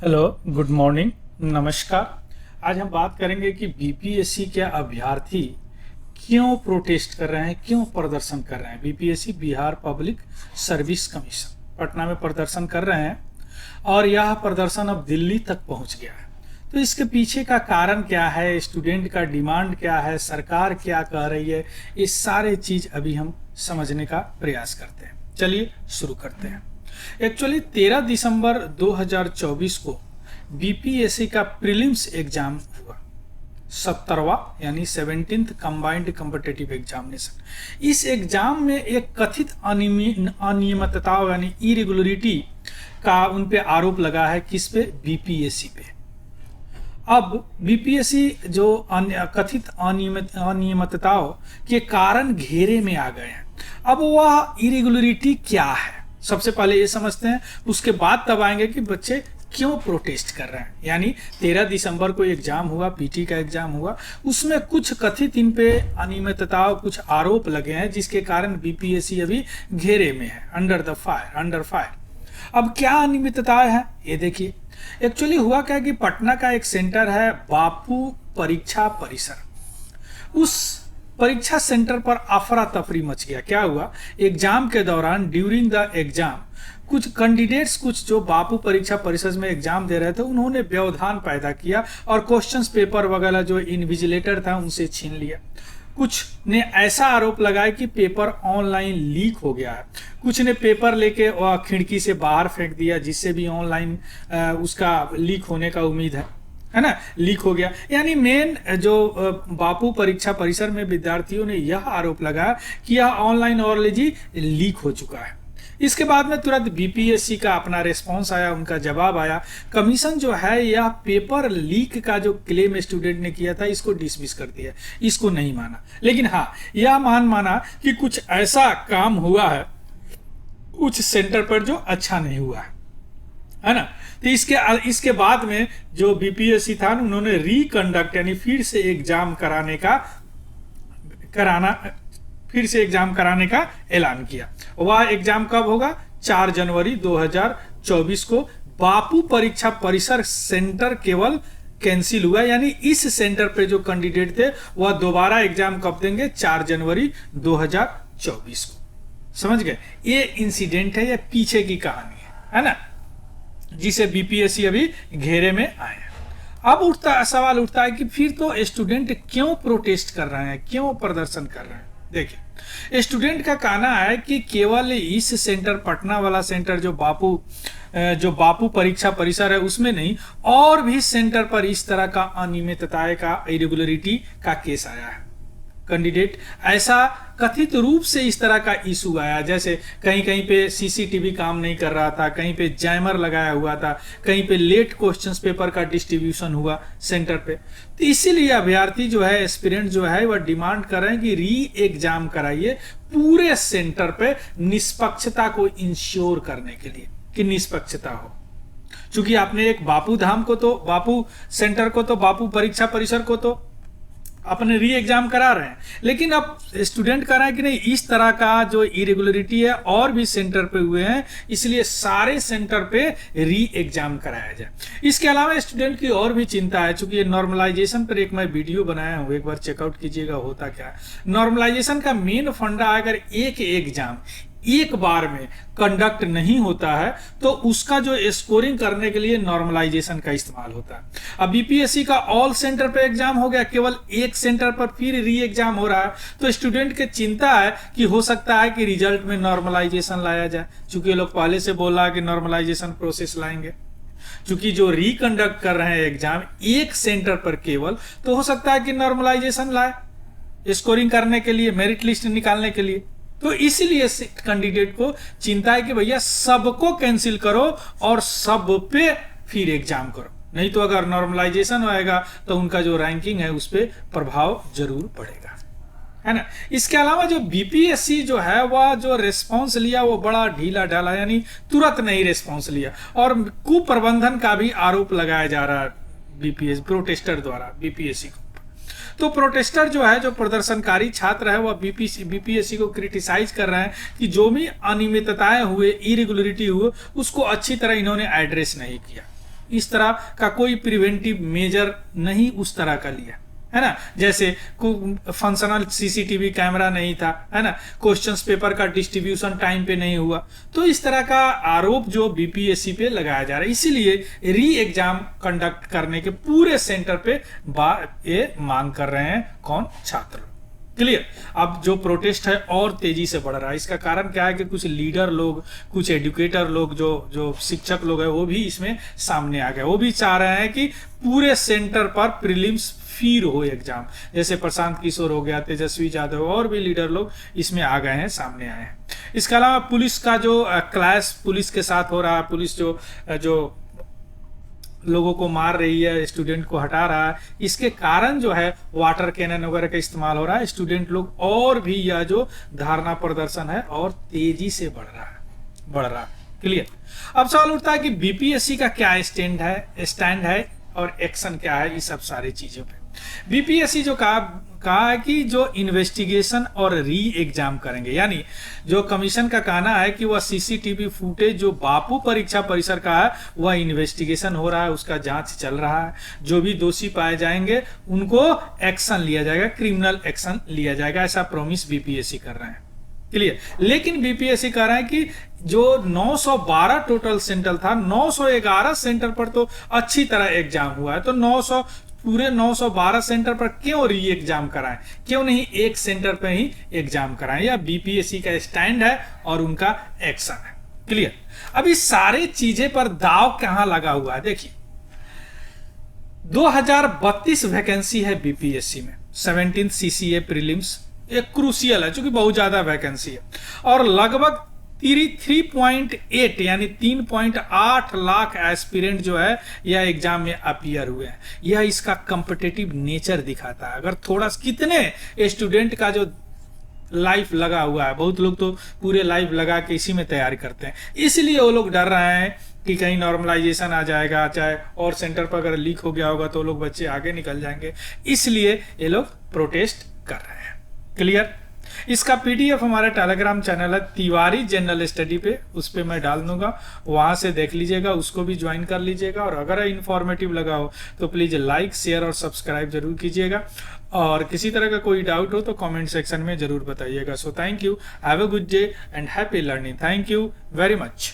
Hello, good morning, नमस्कार। आज हम बात करेंगे कि बीपीएससी के अभ्यर्थी क्यों प्रोटेस्ट कर रहे हैं, क्यों प्रदर्शन कर रहे हैं। BPSC Bihar public service commission Patna में प्रदर्शन कर रहे हैं और यह प्रदर्शन अब दिल्ली तक पहुंच गया है। तो इसके पीछे का कारण क्या है, स्टूडेंट का डिमांड क्या है, सरकार क्या कह रही है, ये सारे चीज अभी हम समझने का प्रयास करते हैं। चलिए शुरू करते हैं। एक्चुअली 13 दिसंबर 2024 को बीपीएससी का प्रीलिम्स एग्जाम हुआ, 70वां यानी 17th कंबाइंड कॉम्पिटिटिव एग्जामिनेशन। इस एग्जाम में एक कथित अनियमितताओं यानी इरेगुलरिटी का उन पे आरोप लगा है। किस पे? बीपीएससी पे। अब बीपीएससी जो कथित अनियमितताओं के कारण घेरे में आ गए हैं। अब वह इरेगुलरिटी क्या है, सबसे पहले ये समझते हैं, उसके बाद तब आएंगे कि बच्चे क्यों प्रोटेस्ट कर रहे हैं। यानी 13 दिसंबर को एग्जाम हुआ, पीटी का एग्जाम हुआ, उसमें कुछ कथित इन पे अनियमितताओं, कुछ आरोप लगे हैं जिसके कारण बीपीएससी अभी घेरे में है, अंडर फायर। अब क्या अनियमितताएं हैं ये देखिए। एक्चुअली हुआ क्या कि पटना का एक सेंटर है बापू परीक्षा परिसर। उस परीक्षा सेंटर पर अफरा तफरी मच गया। क्या हुआ? एग्जाम के दौरान ड्यूरिंग द एग्जाम कुछ कैंडिडेट्स, कुछ जो बापू परीक्षा परिसर में एग्जाम दे रहे थे, उन्होंने व्यवधान पैदा किया और क्वेश्चंस पेपर वगैरह जो इन्विजिलेटर था उनसे छीन लिया। कुछ ने ऐसा आरोप लगाया कि पेपर ऑनलाइन लीक हो गया है। कुछ ने पेपर लेके खिड़की से बाहर फेंक दिया, जिससे भी ऑनलाइन उसका लीक होने का उम्मीद है ना, लीक हो गया। यानी मेन जो बापू परीक्षा परिसर में विद्यार्थियों ने यह आरोप लगाया कि यह ऑनलाइन ऑलरेडी लीक हो चुका है। इसके बाद में तुरंत बीपीएससी का अपना रिस्पांस आया, उनका जवाब आया। कमीशन जो है यह पेपर लीक का जो क्लेम स्टूडेंट ने किया था इसको डिसमिस कर दिया, इसको नहीं माना। लेकिन हाँ, यह माना कि कुछ ऐसा काम हुआ है कुछ सेंटर पर जो अच्छा नहीं हुआ है ना। तो इसके बाद में जो बीपीएससी था उन्होंने रिकंडक्ट यानी फिर से एग्जाम कराने का ऐलान किया। वह एग्जाम कब होगा? 4 जनवरी 2024 को। बापू परीक्षा परिसर सेंटर केवल कैंसिल हुआ, यानी इस सेंटर पे जो कैंडिडेट थे वह दोबारा एग्जाम कब देंगे? 4 जनवरी 2024 को। समझ गए? ये इंसिडेंट है, ये पीछे की कहानी है ना, जिसे बीपीएससी अभी घेरे में आए हैं। अब सवाल उठता है कि फिर तो स्टूडेंट क्यों प्रोटेस्ट कर रहे हैं, क्यों प्रदर्शन कर रहे हैं। देखिए, स्टूडेंट का कहना है कि केवल इस सेंटर, पटना वाला सेंटर जो बापू परीक्षा परिसर है उसमें नहीं, और भी सेंटर पर इस तरह का अनियमितताएं का, इरेगुलरिटी का केस आया है। कैंडिडेट ऐसा कथित रूप से इस तरह का इशू आया, जैसे कहीं कहीं पे सीसीटीवी काम नहीं कर रहा था, कहीं पे जैमर लगाया हुआ था, कहीं पे लेट क्वेश्चंस पेपर का डिस्ट्रीब्यूशन हुआ सेंटर पे। तो इसीलिए अभ्यर्थी जो है, एस्पिरेंट जो है, वह डिमांड कर रहे हैं कि री एग्जाम कराइए पूरे सेंटर पे, निष्पक्षता को इंश्योर करने के लिए कि निष्पक्षता हो। चूंकि आपने एक बापू धाम को तो, बापू सेंटर को तो, बापू परीक्षा परिसर को तो अपने री एग्जाम करा रहे हैं, लेकिन अब स्टूडेंट कह रहे हैं कि नहीं, इस तरह का जो इरेगुलरिटी है और भी सेंटर पे हुए हैं, इसलिए सारे सेंटर पे री एग्जाम कराया जाए। इसके अलावा स्टूडेंट की और भी चिंता है, चूंकि ये नॉर्मलाइजेशन पर एक मैं वीडियो बनाया हूं, एक बार चेकआउट कीजिएगा होता क्या है। नॉर्मलाइजेशन का मेन फंडा, अगर एक एग्जाम एक बार में कंडक्ट नहीं होता है तो उसका जो स्कोरिंग करने के लिए नॉर्मलाइजेशन का इस्तेमाल होता है। अब बीपीएससी का ऑल सेंटर पे एग्जाम हो गया, केवल एक सेंटर पर फिर री एग्जाम हो रहा है, तो स्टूडेंट के चिंता है कि हो सकता है कि रिजल्ट में नॉर्मलाइजेशन लाया जाए। चूंकि लोग पहले से बोला कि नॉर्मलाइजेशन प्रोसेस लाएंगे, चूंकि जो रिकंडक्ट कर रहे हैं एग्जाम एक सेंटर पर केवल, तो हो सकता है कि नॉर्मलाइजेशन लाए स्कोरिंग करने के लिए, मेरिट लिस्ट निकालने के लिए। तो इसीलिए कैंडिडेट को चिंता है कि भैया सबको कैंसिल करो और सब पे फिर एग्जाम करो, नहीं तो अगर नॉर्मलाइजेशन होएगा तो उनका जो रैंकिंग है उस पर प्रभाव जरूर पड़ेगा, है ना। इसके अलावा जो बीपीएससी जो है वह जो रिस्पांस लिया वो बड़ा ढीला ढाला, यानी तुरंत नहीं रिस्पांस लिया, और कुप्रबंधन का भी आरोप लगाया जा रहा है बीपीएस प्रोटेस्टर द्वारा बीपीएससी को। तो प्रोटेस्टर जो है, जो प्रदर्शनकारी छात्र है, वह बीपीएससी को क्रिटिसाइज कर रहे हैं कि जो भी अनियमितताएं हुए, इरेगुलरिटी हुए, उसको अच्छी तरह इन्होंने एड्रेस नहीं किया। इस तरह का कोई प्रिवेंटिव मेजर नहीं उस तरह का लिया, है ना। जैसे फंक्शनल सीसीटीवी कैमरा नहीं था, है ना, क्वेश्चंस पेपर का डिस्ट्रीब्यूशन टाइम पे नहीं हुआ। तो इस तरह का आरोप जो बीपीएससी पे लगाया जा रहा है, इसीलिए री एग्जाम कंडक्ट करने के पूरे सेंटर पे ये मांग कर रहे हैं कौन, छात्र। क्लियर। अब जो प्रोटेस्ट है और तेजी से बढ़ रहा है, इसका कारण क्या है कि कुछ लीडर लोग, कुछ एजुकेटर लोग, जो शिक्षक लोग हैं, वो भी इसमें सामने आ गए। वो भी चाह रहे हैं कि पूरे सेंटर पर प्रीलिम्स फिर हो एग्जाम। जैसे प्रशांत किशोर हो गया, तेजस्वी यादव और भी लीडर लोग इसमें आ गए हैं, सामने आए हैं। इसके अलावा पुलिस का जो क्लैश पुलिस के साथ हो रहा है, पुलिस जो लोगों को मार रही है, स्टूडेंट को हटा रहा है, इसके कारण जो है वाटर कैनन वगैरह का इस्तेमाल हो रहा है। स्टूडेंट लोग और भी यह जो धारणा प्रदर्शन है और तेजी से बढ़ रहा है। क्लियर। अब सवाल उठता है कि बीपीएससी का क्या स्टैंड है और एक्शन क्या है इस सब सारी चीजों पे। बीपीएससी जो कहा है कि जो इन्वेस्टिगेशन और री एग्जाम करेंगे, यानी जो कमीशन का कहना है कि वह सीसीटीवी फुटेज जो बापू परीक्षा परिसर का है वह इन्वेस्टिगेशन हो रहा है, उसका जांच चल रहा है। जो भी दोषी पाए जाएंगे उनको एक्शन लिया जाएगा, क्रिमिनल एक्शन लिया जाएगा, ऐसा प्रॉमिस बीपीएससी कर रहे हैं। क्लियर। लेकिन बीपीएससी कह रहा है कि जो 912 टोटल सेंटर था, 911 सेंटर पर तो अच्छी तरह एग्जाम हुआ है, तो 912 सेंटर पर क्यों री एग्जाम कराएं, क्यों नहीं एक सेंटर पर ही एग्जाम कराएं। यह बीपीएससी का स्टैंड है और उनका एक्शन है। क्लियर। अब इस सारे चीजें पर दाव कहां लगा हुआ है, देखिए 2032 वैकेंसी है बीपीएससी में। 17 सीसीए प्रीलिम्स एक क्रूशियल है, चूंकि बहुत ज्यादा वैकेंसी है, और लगभग 3.8 यानी 3.8 लाख एस्पिरेंट जो है यह एग्जाम में अपीयर हुए हैं। यह इसका कॉम्पिटिटिव नेचर दिखाता है। अगर थोड़ा कितने स्टूडेंट का जो लाइफ लगा हुआ है, बहुत लोग तो पूरे लाइफ लगा के इसी में तैयारी करते हैं, इसलिए वो लोग डर रहे हैं कि कहीं नॉर्मलाइजेशन आ जाएगा, चाहे और सेंटर पर अगर लीक हो गया होगा तो लोग बच्चे आगे निकल जाएंगे, इसलिए ये लोग प्रोटेस्ट कर रहे हैं। क्लियर। इसका पीडीएफ हमारे टेलीग्राम चैनल है तिवारी जनरल स्टडी पे, उस पर मैं डाल दूंगा, वहां से देख लीजिएगा, उसको भी ज्वाइन कर लीजिएगा। और अगर इंफॉर्मेटिव लगा हो तो प्लीज लाइक, शेयर और सब्सक्राइब जरूर कीजिएगा। और किसी तरह का कोई डाउट हो तो कमेंट सेक्शन में जरूर बताइएगा। So thank you, have a good day and happy learning. Thank you very much.